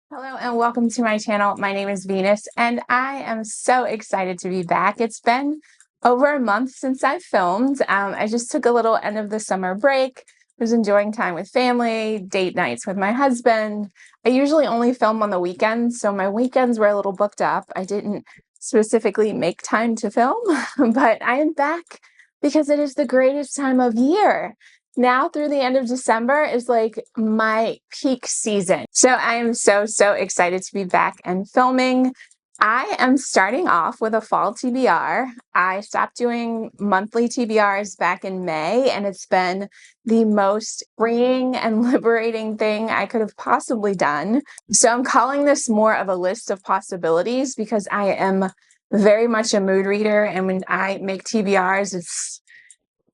Hello and welcome to my channel. My name is Venus and I am so excited to be back. It's been over a month since I filmed. I just took a little end of the summer break. Was enjoying time with family, date nights with my husband. I usually only film on the weekends, so my weekends were a little booked up. I didn't specifically make time to film, but I am back because it is the greatest time of year. Now through the end of December is like my peak season. So I am so excited to be back and filming. I am starting off with a fall TBR. I stopped doing monthly TBRs back in May, and it's been the most freeing and liberating thing I could have possibly done. So I'm calling this more of a list of possibilities because I am very much a mood reader, and when I make TBRs,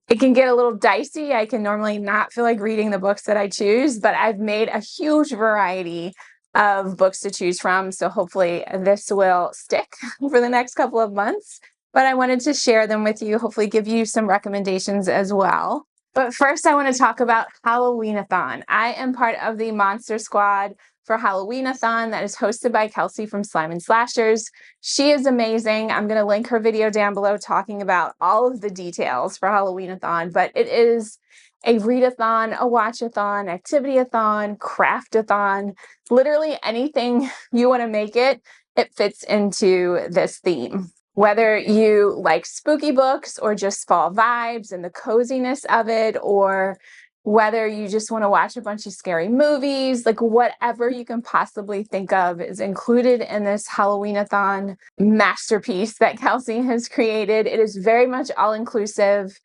it can get a little dicey. I can normally not feel like reading the books that I choose, but I've made a huge variety of books to choose from. So hopefully this will stick for the next couple of months. But I wanted to share them with you, hopefully give you some recommendations as well. But first, I want to talk about Halloween-a-thon. I am part of the Monster Squad for Halloween-a-thon that is hosted by Kelsey from Slime and Slashers. She is amazing. I'm going to link her video down below talking about all of the details for Halloween-a-thon, but it is a read-a-thon, a watch-a-thon, activity-a-thon, craft-a-thon, literally anything you want to make it, it fits into this theme. Whether you like spooky books or just fall vibes and the coziness of it, or whether you just want to watch a bunch of scary movies, like whatever you can possibly think of is included in this Halloween-a-thon masterpiece that Kelsey has created. It is very much all-inclusive.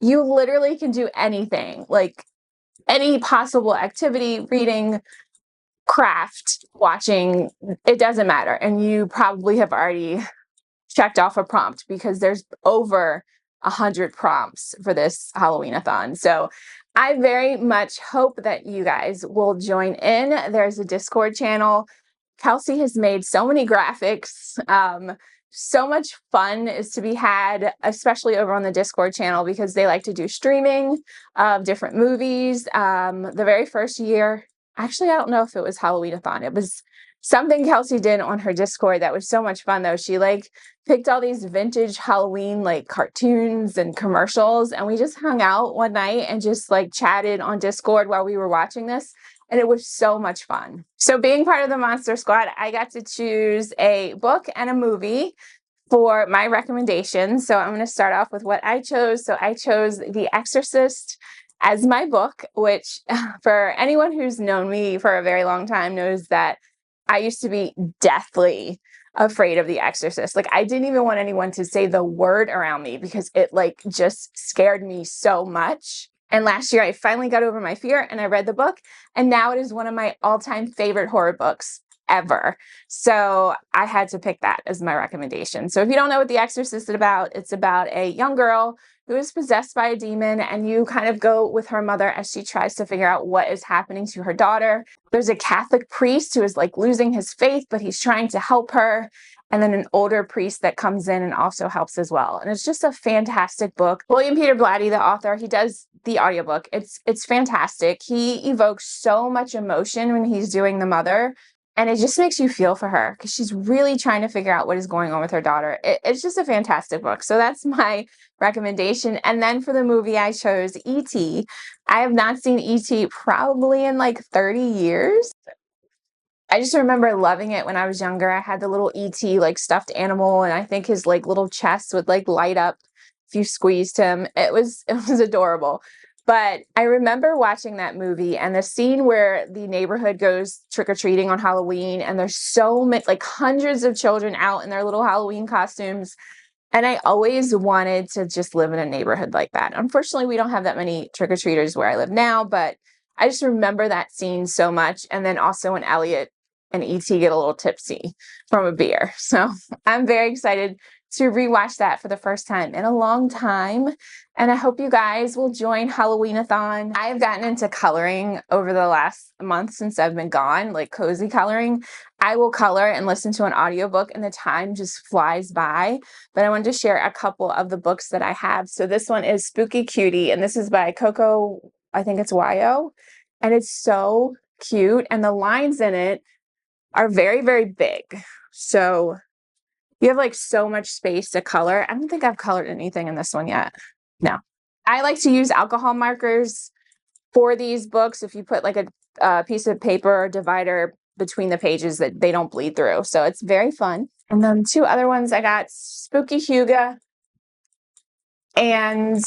You literally can do anything, like any possible activity, reading, craft, watching, it doesn't matter. And you probably have already checked off a prompt because there's over 100 prompts for this Halloween-a-thon. So I very much hope that you guys will join in. There's a Discord channel. Kelsey has made so many graphics. So much fun is to be had, especially over on the Discord channel, because they like to do streaming of different movies. The very first year, actually, I don't know if it was Halloween-a-thon. It was something Kelsey did on her Discord that was so much fun, though. She like picked all these vintage Halloween like cartoons and commercials, and we just hung out one night and just like chatted on Discord while we were watching this. And it was so much fun. So being part of the Monster Squad, I got to choose a book and a movie for my recommendations. So I'm going to start off with what I chose. So I chose The Exorcist as my book, which for anyone who's known me for a very long time knows that I used to be deathly afraid of The Exorcist. Like I didn't even want anyone to say the word around me because it like just scared me so much. And last year I finally got over my fear and I read the book, and now it is one of my all-time favorite horror books ever. So I had to pick that as my recommendation. So if you don't know what The Exorcist is about, it's about a young girl who is possessed by a demon, and you kind of go with her mother as she tries to figure out what is happening to her daughter. There's a Catholic priest who is like losing his faith, but he's trying to help her. And then an older priest that comes in and also helps as well. And it's just a fantastic book. William Peter Blatty, the author, he does the audiobook. It's fantastic. He evokes so much emotion when he's doing the mother. And it just makes you feel for her because she's really trying to figure out what is going on with her daughter. It's just a fantastic book. So that's my recommendation. And then for the movie, I chose E.T. I have not seen E.T. probably in like 30 years. I just remember loving it when I was younger. I had the little E.T. like stuffed animal, and I think his like little chest would like light up if you squeezed him. It was adorable. But I remember watching that movie and the scene where the neighborhood goes trick-or-treating on Halloween, and there's so many, like hundreds of children out in their little Halloween costumes. And I always wanted to just live in a neighborhood like that. Unfortunately, we don't have that many trick-or-treaters where I live now, but I just remember that scene so much. And then also when Elliot and E.T. get a little tipsy from a beer. So I'm very excited to rewatch that for the first time in a long time. And I hope you guys will join Halloween-a-thon. I have gotten into coloring over the last month since I've been gone, like cozy coloring. I will color and listen to an audiobook and the time just flies by. But I wanted to share a couple of the books that I have. So this one is Spooky Cutie, and this is by Coco, I think it's Y.O. And it's so cute. And the lines in it are very, very big. So you have like so much space to color. I don't think I've colored anything in this one yet. No. I like to use alcohol markers for these books. If you put like a piece of paper or divider between the pages, that they don't bleed through. So it's very fun. And then two other ones I got, Spooky Huga and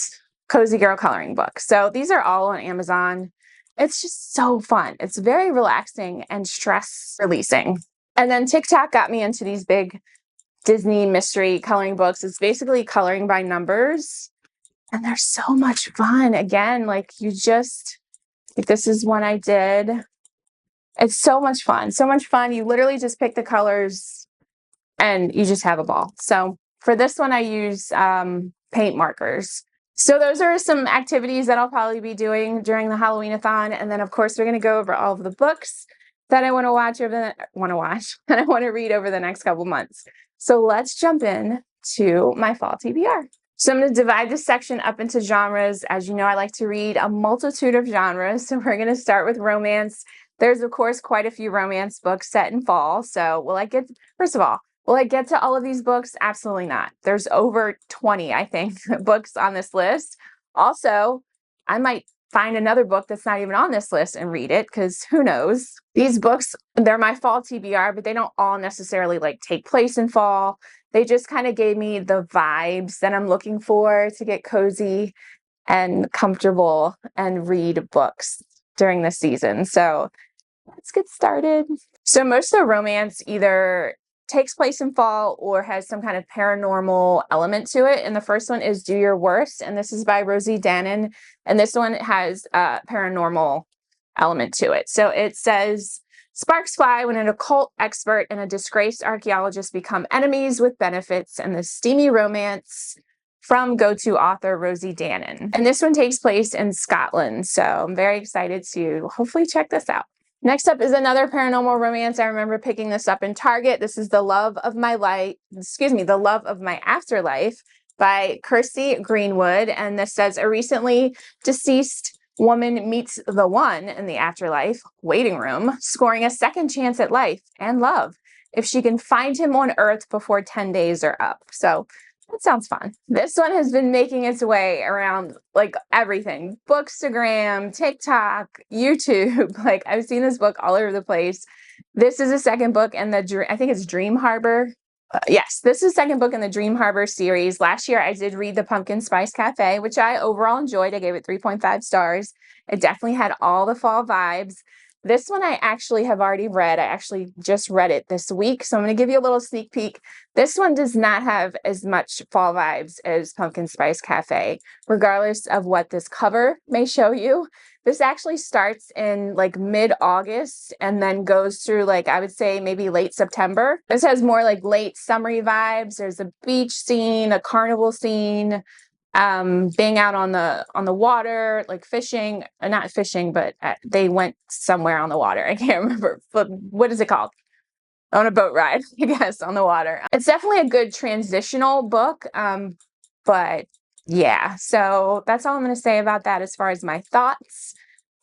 Cozy Girl Coloring Book. So these are all on Amazon. It's just so fun. It's very relaxing and stress releasing. And then TikTok got me into these big Disney mystery coloring books. It's basically coloring by numbers, and they're so much fun. Again, like this is one I did. It's so much fun. So much fun. You literally just pick the colors and you just have a ball. So for this one, I use paint markers. So those are some activities that I'll probably be doing during the Halloween-a-thon. And then of course, we're going to go over all of the books that I want to watch that I want to read over the next couple months. So let's jump in to my fall TBR. So I'm going to divide this section up into genres. As you know, I like to read a multitude of genres. So we're going to start with romance. There's, of course, quite a few romance books set in fall. So first of all, will I get to all of these books? Absolutely not. There's over 20, I think, books on this list. Also, I might find another book that's not even on this list and read it, because who knows? These books, they're my fall TBR, but they don't all necessarily like take place in fall. They just kind of gave me the vibes that I'm looking for to get cozy and comfortable and read books during the season. So let's get started. So most of the romance either takes place in fall or has some kind of paranormal element to it. And the first one is Do Your Worst, and this is by Rosie Danan. And this one has a paranormal element to it. So it says, sparks fly when an occult expert and a disgraced archaeologist become enemies with benefits, and the steamy romance from go-to author Rosie Danan. And this one takes place in Scotland. So I'm very excited to hopefully check this out. Next up is another paranormal romance. I remember picking this up in Target. This is The Love of My Afterlife by Kirsty Greenwood. And this says, a recently deceased woman meets the one in the afterlife waiting room, scoring a second chance at life and love if she can find him on Earth before 10 days are up. So that sounds fun. This one has been making its way around like everything. Bookstagram, TikTok, YouTube. Like I've seen this book all over the place. This is the second book in I think it's Dream Harbor. Yes, this is the second book in the Dream Harbor series. Last year, I did read The Pumpkin Spice Cafe, which I overall enjoyed. I gave it 3.5 stars. It definitely had all the fall vibes. This one I actually have already read. I actually just read it this week, so I'm going to give you a little sneak peek. This one does not have as much fall vibes as Pumpkin Spice Cafe, regardless of what this cover may show you. This actually starts in like mid-August and then goes through like, I would say maybe late September. This has more like late summery vibes. There's a beach scene, a carnival scene, being out on the water, like fishing, not fishing, but they went somewhere on the water. I can't remember, but what is it called? On a boat ride, I guess, on the water. It's definitely a good transitional book, but yeah, so that's all I'm going to say about that as far as my thoughts.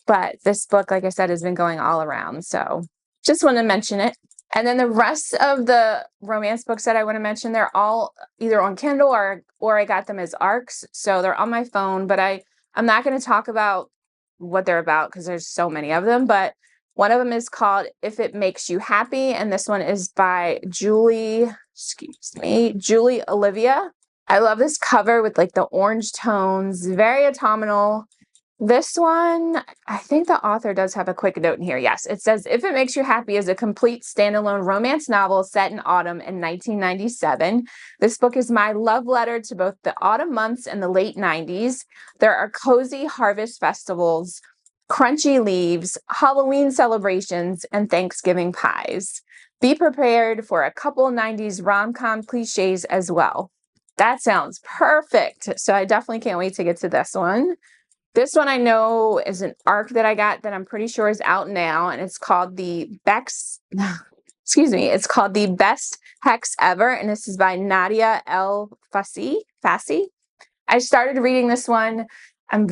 But this book, like I said, has been going all around, so just want to mention it. And then the rest of the romance books that I want to mention, they're all either on Kindle or I got them as ARCs. So they're on my phone, but I'm not going to talk about what they're about because there's so many of them. But one of them is called If It Makes You Happy. And this one is by Julie Olivia. I love this cover with like the orange tones, very autumnal. This one, I think the author does have a quick note in here. Yes, it says, If It Makes You Happy is a complete standalone romance novel set in autumn in 1997. This book is my love letter to both the autumn months and the late 90s. There are cozy harvest festivals, crunchy leaves, Halloween celebrations, and Thanksgiving pies. Be prepared for a couple 90s rom-com cliches as well. That sounds perfect. So I definitely can't wait to get to this one. This one I know is an ARC that I got that I'm pretty sure is out now, and it's called The Best Hex Ever, and this is by Nadia El Fassi. I started reading this one. I'm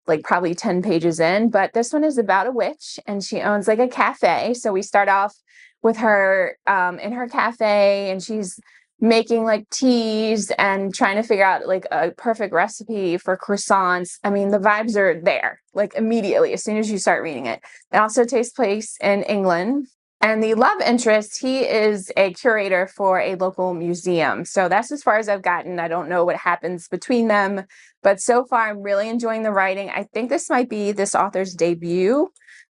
like probably 10 pages in, but this one is about a witch and she owns like a cafe. So we start off with her in her cafe, and she's making like teas and trying to figure out like a perfect recipe for croissants. I mean, the vibes are there like immediately as soon as you start reading it. It also takes place in England. And the love interest, he is a curator for a local museum. So that's as far as I've gotten. I don't know what happens between them, but so far I'm really enjoying the writing. I think this might be this author's debut.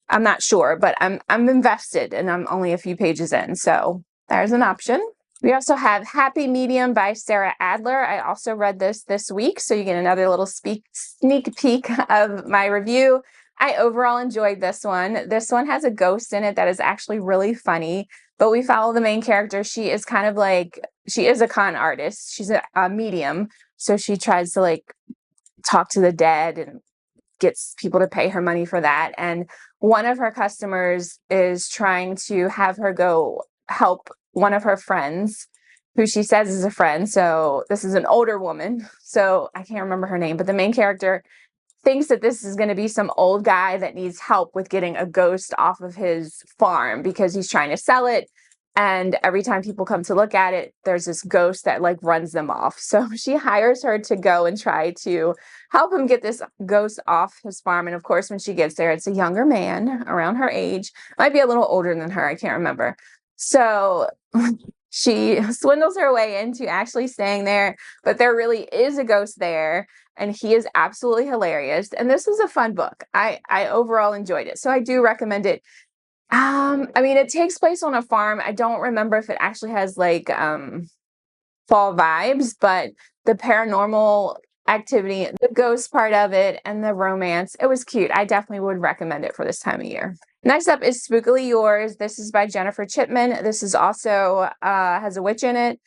I'm not sure, but I'm invested, and I'm only a few pages in. So there's an option. We also have Happy Medium by Sarah Adler. I also read this week, so you get another little sneak peek of my review. I overall enjoyed this one. This one has a ghost in it that is actually really funny, but we follow the main character. She is kind of like, she is a con artist. She's a medium, so she tries to like talk to the dead and gets people to pay her money for that. And one of her customers is trying to have her go help one of her friends, who she says is a friend. So this is an older woman. So I can't remember her name, but the main character thinks that this is going to be some old guy that needs help with getting a ghost off of his farm because he's trying to sell it. And every time people come to look at it, there's this ghost that like runs them off. So she hires her to go and try to help him get this ghost off his farm. And of course, when she gets there, it's a younger man around her age, might be a little older than her. I can't remember. So she swindles her way into actually staying there, but there really is a ghost there, and he is absolutely hilarious. And this was a fun book. I overall enjoyed it. So I do recommend it. I mean, it takes place on a farm. I don't remember if it actually has like fall vibes, but the paranormal activity, the ghost part of it, and the romance, it was cute. I definitely would recommend it for this time of year. Next up is Spookily Yours. This is by Jennifer Chipman. This is also has a witch in it.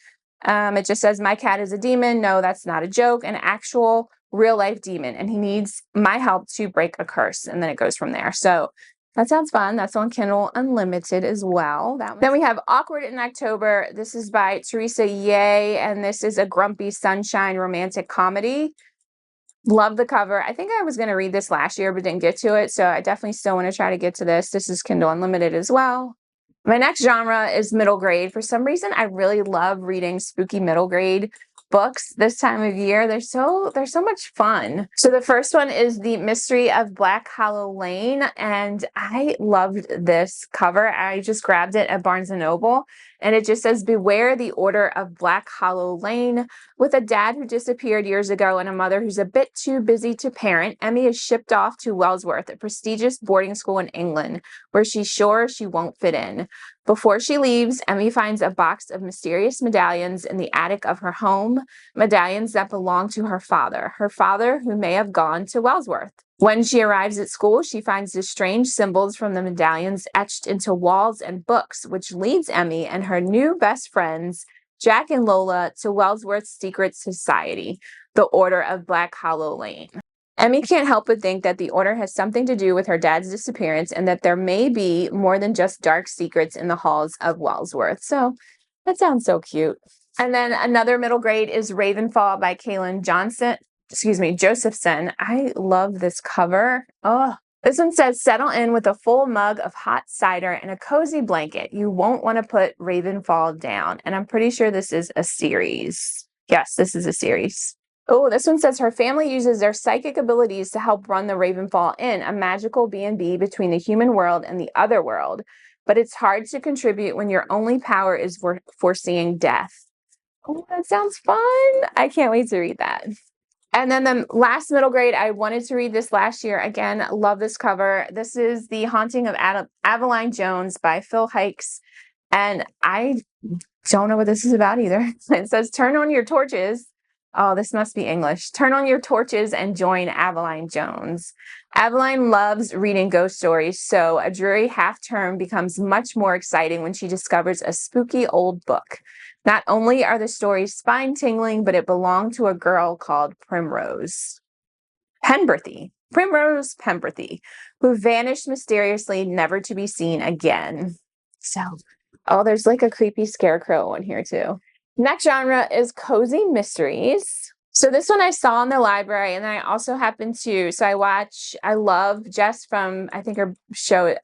It just says, my cat is a demon. No, that's not a joke. An actual real life demon, and he needs my help to break a curse. And then it goes from there. So that sounds fun. That's on Kindle Unlimited as well. Then we have Awkward in October. This is by Teresa Ye, and this is a grumpy sunshine romantic comedy. Love the cover. I think I was going to read this last year, but didn't get to it. So I definitely still want to try to get to this. This is Kindle Unlimited as well. My next genre is middle grade. For some reason, I really love reading spooky middle grade books this time of year. They're so much fun. So the first one is The Mystery of Black Hollow Lane, and I loved this cover. I just grabbed it at Barnes & Noble, and it just says, beware the order of Black Hollow Lane. With a dad who disappeared years ago and a mother who's a bit too busy to parent, Emmy is shipped off to Wellsworth, a prestigious boarding school in England, where she's sure she won't fit in. Before she leaves, Emmy finds a box of mysterious medallions in the attic of her home, medallions that belong to her father who may have gone to Wellsworth. When she arrives at school, she finds the strange symbols from the medallions etched into walls and books, which leads Emmy and her new best friends, Jack and Lola, to Wellsworth's secret society, the Order of Black Hollow Lane. Emmy can't help but think that the order has something to do with her dad's disappearance and that there may be more than just dark secrets in the halls of Wellsworth. So that sounds so cute. And then another middle grade is Ravenfall by Kaylin Josephson. I love this cover. Oh, this one says, settle in with a full mug of hot cider and a cozy blanket. You won't want to put Ravenfall down. And I'm pretty sure this is a series. Yes, this is a series. Oh, this one says her family uses their psychic abilities to help run the Ravenfall Inn, a magical B&B between the human world and the other world. But it's hard to contribute when your only power is foreseeing death. Oh, that sounds fun. I can't wait to read that. And then the last middle grade, I wanted to read this last year. Again, love this cover. This is The Haunting of Aveline Jones by Phil Hikes. And I don't know what this is about either. It says, turn on your torches. Oh, this must be English. Turn on your torches and join Aveline Jones. Aveline loves reading ghost stories, so a dreary half-term becomes much more exciting when she discovers a spooky old book. Not only are the stories spine-tingling, but it belonged to a girl called Primrose Pemberthy, who vanished mysteriously, never to be seen again. So, oh, there's like a creepy scarecrow in here too. Next genre is cozy mysteries. So this one I saw in the library, and then I also happened to, I love Jess from, I think her channel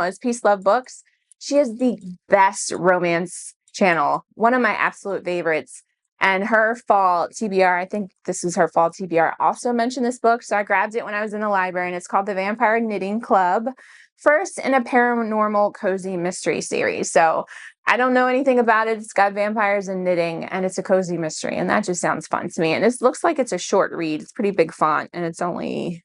is Peace Love Books. She has the best romance channel, one of my absolute favorites. And her Fall TBR, I think this is her Fall TBR, also mentioned this book. So I grabbed it when I was in the library, and it's called The Vampire Knitting Club, first in a paranormal cozy mystery series. So I don't know anything about it. It's got vampires and knitting, and it's a cozy mystery, and that just sounds fun to me. And this looks like it's a short read. It's pretty big font, and it's only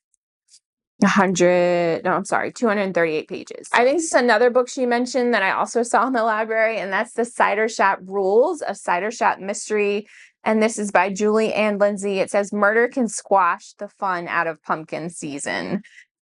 238 pages. I think this is another book she mentioned that I also saw in the library, and that's The Cider Shop Rules, a cider shop mystery. And this is by Julie Ann Lindsay. It says, murder can squash the fun out of pumpkin season.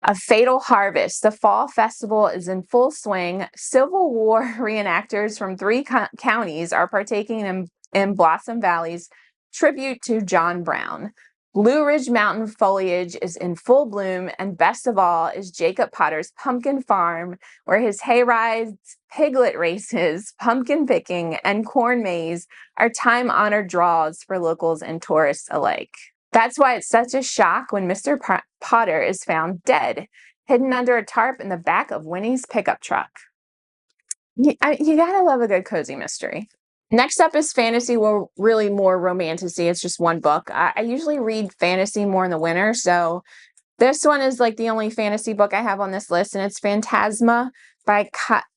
A fatal harvest. The fall festival is in full swing. Civil War reenactors from 3 counties are partaking in Blossom Valley's tribute to John Brown. Blue Ridge Mountain foliage is in full bloom, and best of all is Jacob Potter's pumpkin farm, where his hay rides, piglet races, pumpkin picking, and corn maze are time-honored draws for locals and tourists alike. That's why it's such a shock when Mr. Potter is found dead, hidden under a tarp in the back of Winnie's pickup truck. You gotta love a good cozy mystery. Next up is fantasy, well, really more romantasy. It's just one book. I usually read fantasy more in the winter, so this one is like the only fantasy book I have on this list, and it's Phantasma by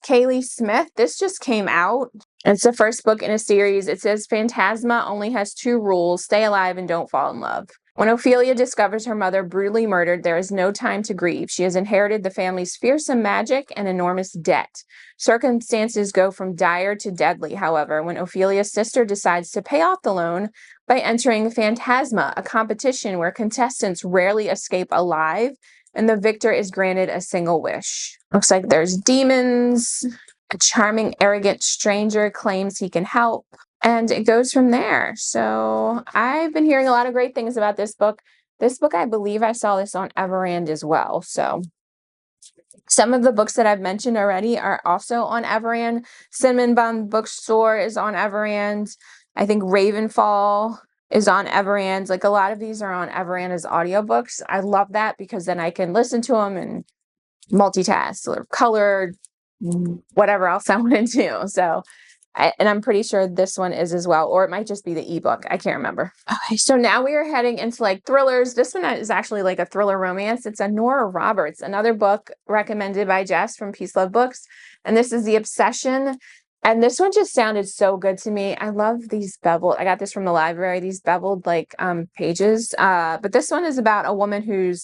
Kaylee Smith. This just came out. It's the first book in a series. It says Phantasma only has 2 rules: stay alive and don't fall in love. When Ophelia discovers her mother brutally murdered, there is no time to grieve. She has inherited the family's fearsome magic and enormous debt. Circumstances go from dire to deadly, however, when Ophelia's sister decides to pay off the loan by entering Phantasma, a competition where contestants rarely escape alive, and the victor is granted a single wish. Looks like there's demons. A charming, arrogant stranger claims he can help, and it goes from there. So I've been hearing a lot of great things about this book. This book, I believe I saw this on Everand as well. So some of the books that I've mentioned already are also on Everand. Cinnamon Bun Bookstore is on Everand. I think Ravenfall is on Everand. Like, a lot of these are on Everand as audiobooks. I love that because then I can listen to them and multitask or color, whatever else I want to do. So, and I'm pretty sure this one is as well, or it might just be the ebook. I can't remember. Okay, so now we are heading into like thrillers. This one is actually like a thriller romance. It's a Nora Roberts, another book recommended by Jess from Peace Love Books. And this is The Obsession. And this one just sounded so good to me. I love these beveled, I got this from the library, these beveled like pages. But this one is about a woman who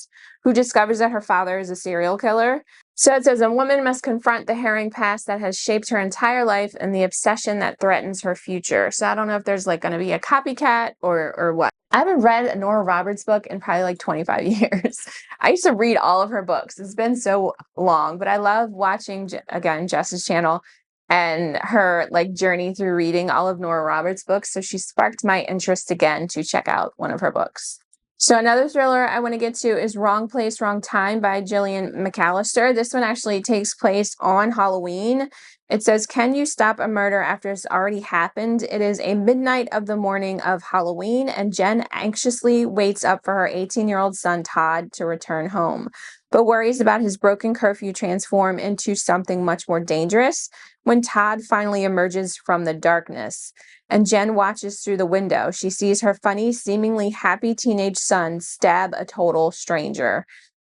discovers that her father is a serial killer. So it says, a woman must confront the harrowing past that has shaped her entire life and the obsession that threatens her future. So I don't know if there's like going to be a copycat or what. I haven't read a Nora Roberts book in probably like 25 years. I used to read all of her books. It's been so long, but I love watching, again, Jess's channel and her like journey through reading all of Nora Roberts' books. So she sparked my interest again to check out one of her books. So another thriller I want to get to is Wrong Place, Wrong Time by Gillian McAllister. This one actually takes place on Halloween. It says, can you stop a murder after it's already happened? It is a midnight of the morning of Halloween, and Jen anxiously waits up for her 18-year-old son, Todd, to return home, but worries about his broken curfew transform into something much more dangerous when Todd finally emerges from the darkness. And Jen watches through the window. She sees her funny, seemingly happy teenage son stab a total stranger.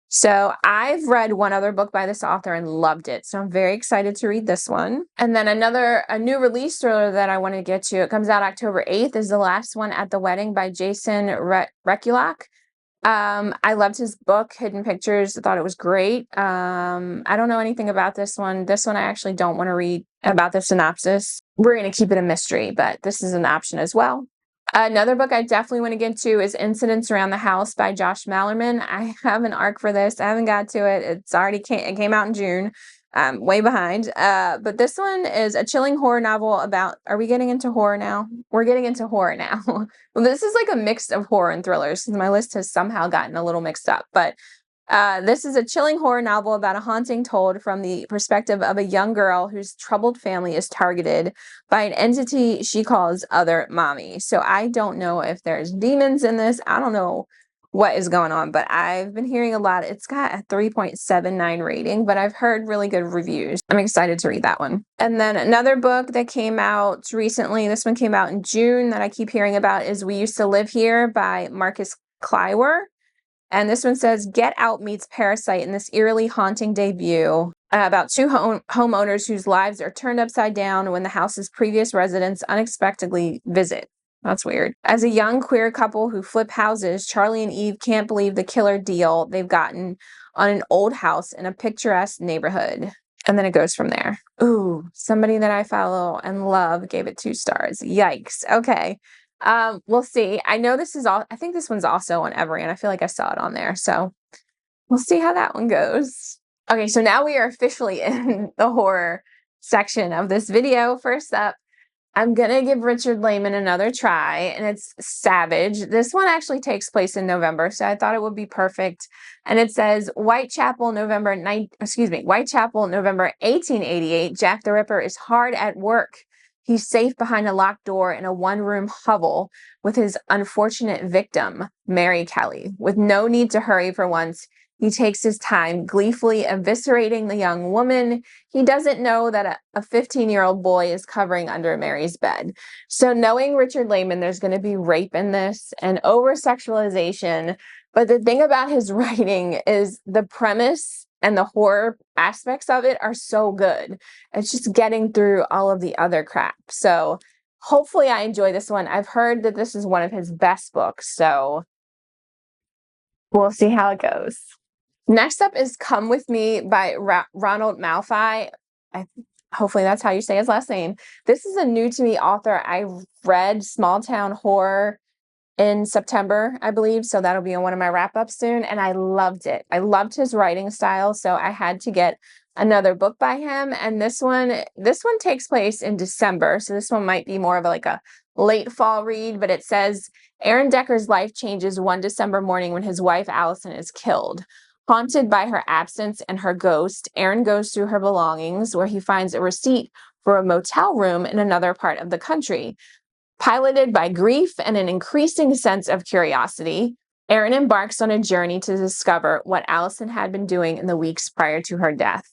So I've read one other book by this author and loved it. So I'm very excited to read this one. And then a new release thriller that I want to get to, it comes out October 8th, is The Last One at the Wedding by Jason Rekulak. I loved his book, Hidden Pictures. I thought it was great. I don't know anything about this one. This one I actually don't want to read about the synopsis. We're going to keep it a mystery, but this is an option as well. Another book I definitely want to get to is Incidents Around the House by Josh Mallerman. I have an arc for this. I haven't got to it. It came out in June. Way behind. But this one is a chilling horror novel about, are we getting into horror now? We're getting into horror now. Well, this is like a mix of horror and thrillers. My list has somehow gotten a little mixed up, but This is a chilling horror novel about a haunting told from the perspective of a young girl whose troubled family is targeted by an entity she calls Other Mommy. So I don't know if there's demons in this. I don't know what is going on, but I've been hearing a lot. It's got a 3.79 rating, but I've heard really good reviews. I'm excited to read that one. And then another book that came out recently, this one came out in June, that I keep hearing about, is We Used to Live Here by Marcus Kleiwer. And this one says, Get Out meets Parasite in this eerily haunting debut about two homeowners whose lives are turned upside down when the house's previous residents unexpectedly visit. That's weird. As a young queer couple who flip houses, Charlie and Eve can't believe the killer deal they've gotten on an old house in a picturesque neighborhood. And then it goes from there. Ooh, somebody that I follow and love gave it 2 stars. Yikes. Okay. We'll see. I know this is all, I think this one's also on Every, and I feel like I saw it on there. So we'll see how that one goes. Okay, so now we are officially in the horror section of this video. First up, I'm going to give Richard Lehman another try, and it's Savage. This one actually takes place in November, so I thought it would be perfect. And it says, Whitechapel, November 1888, Jack the Ripper is hard at work. He's safe behind a locked door in a one-room hovel with his unfortunate victim, Mary Kelly. With no need to hurry for once, he takes his time, gleefully eviscerating the young woman. He doesn't know that a 15-year-old boy is covering under Mary's bed. So knowing Richard Lehman, there's going to be rape in this and over-sexualization. But the thing about his writing is the premise and the horror aspects of it are so good. It's just getting through all of the other crap. So hopefully I enjoy this one. I've heard that this is one of his best books, so we'll see how it goes. Next up is Come With Me by Ronald Malfi. Hopefully that's how you say his last name. This is a new to me author. I read Small Town Horror in September, I believe, so that'll be on one of my wrap-ups soon, and I loved it. I loved his writing style, so I had to get another book by him, and this one takes place in December, so this one might be more of like a late fall read, but it says, Aaron Decker's life changes one December morning when his wife Allison is killed. Haunted by her absence and her ghost, Aaron goes through her belongings where he finds a receipt for a motel room in another part of the country. Piloted by grief and an increasing sense of curiosity, Aaron embarks on a journey to discover what Allison had been doing in the weeks prior to her death.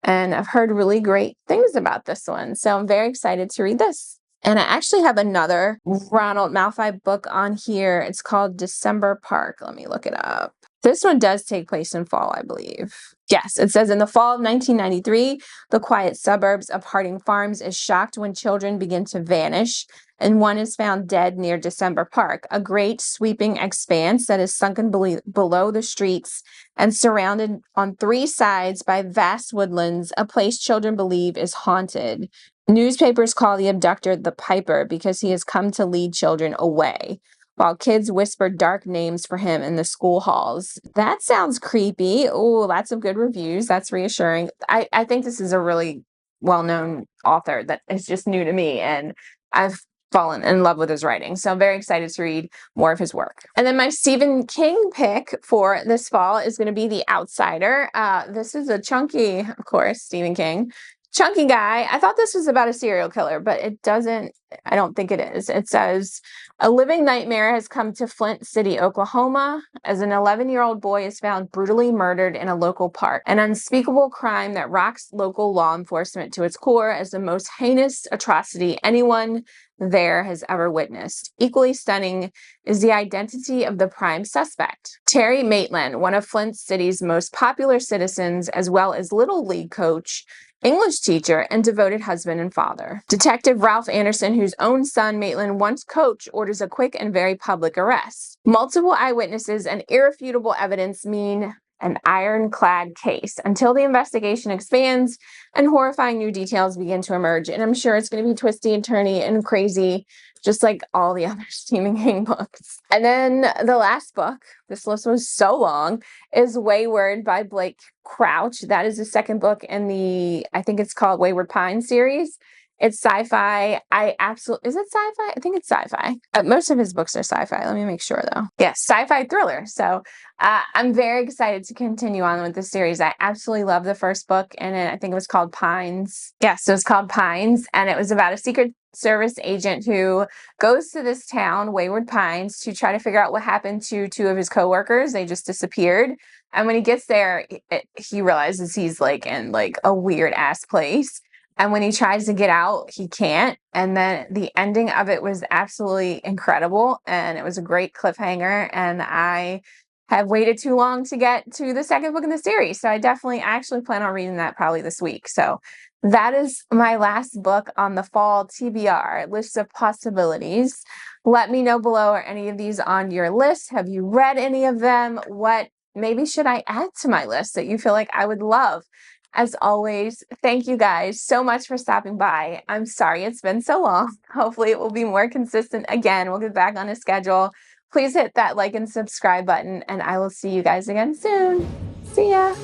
And I've heard really great things about this one, so I'm very excited to read this. And I actually have another Ronald Malfi book on here. It's called December Park. Let me look it up. This one does take place in fall, I believe. Yes, it says in the fall of 1993, the quiet suburbs of Harding Farms is shocked when children begin to vanish, and one is found dead near December Park, a great sweeping expanse that is sunken below the streets and surrounded on 3 sides by vast woodlands, a place children believe is haunted. Newspapers call the abductor the Piper because he has come to lead children away, while kids whisper dark names for him in the school halls. That sounds creepy. Oh, lots of good reviews. That's reassuring. I think this is a really well-known author that is just new to me, and I've fallen in love with his writing. So I'm very excited to read more of his work. And then my Stephen King pick for this fall is going to be The Outsider. This is a chunky, of course, Stephen King. Chunky guy. I thought this was about a serial killer, but I don't think it is. It says, a living nightmare has come to Flint City, Oklahoma, as an 11-year-old boy is found brutally murdered in a local park. An unspeakable crime that rocks local law enforcement to its core as the most heinous atrocity anyone there has ever witnessed. Equally stunning is the identity of the prime suspect. Terry Maitland, one of Flint City's most popular citizens, as well as Little League coach, English teacher, and devoted husband and father. Detective Ralph Anderson, whose own son Maitland once coached, orders a quick and very public arrest. Multiple eyewitnesses and irrefutable evidence mean an ironclad case until the investigation expands and horrifying new details begin to emerge. And I'm sure it's going to be twisty and turny and crazy, just like all the other Stephen King books. And then the last book, this list was so long, is Wayward by Blake Crouch. That is the second book in the, I think it's called Wayward Pines series. It's sci-fi. I absolutely, is it sci-fi? I think it's sci-fi. Most of his books are sci-fi. Let me make sure though. Yes, sci-fi thriller. So I'm very excited to continue on with the series. I absolutely love the first book, and I think it was called Pines. Yes, it was called Pines, and it was about a Secret Service agent who goes to this town, Wayward Pines, to try to figure out what happened to two of his coworkers. They just disappeared. And when he gets there, he realizes he's like in like a weird ass place. And when he tries to get out, he can't. And then the ending of it was absolutely incredible. And it was a great cliffhanger. And I have waited too long to get to the second book in the series. So I actually plan on reading that probably this week. So that is my last book on the Fall TBR, List of Possibilities. Let me know below, are any of these on your list? Have you read any of them? What maybe should I add to my list that you feel like I would love? As always, thank you guys so much for stopping by. I'm sorry it's been so long. Hopefully it will be more consistent again. We'll get back on a schedule. Please hit that like and subscribe button, and I will see you guys again soon. See ya.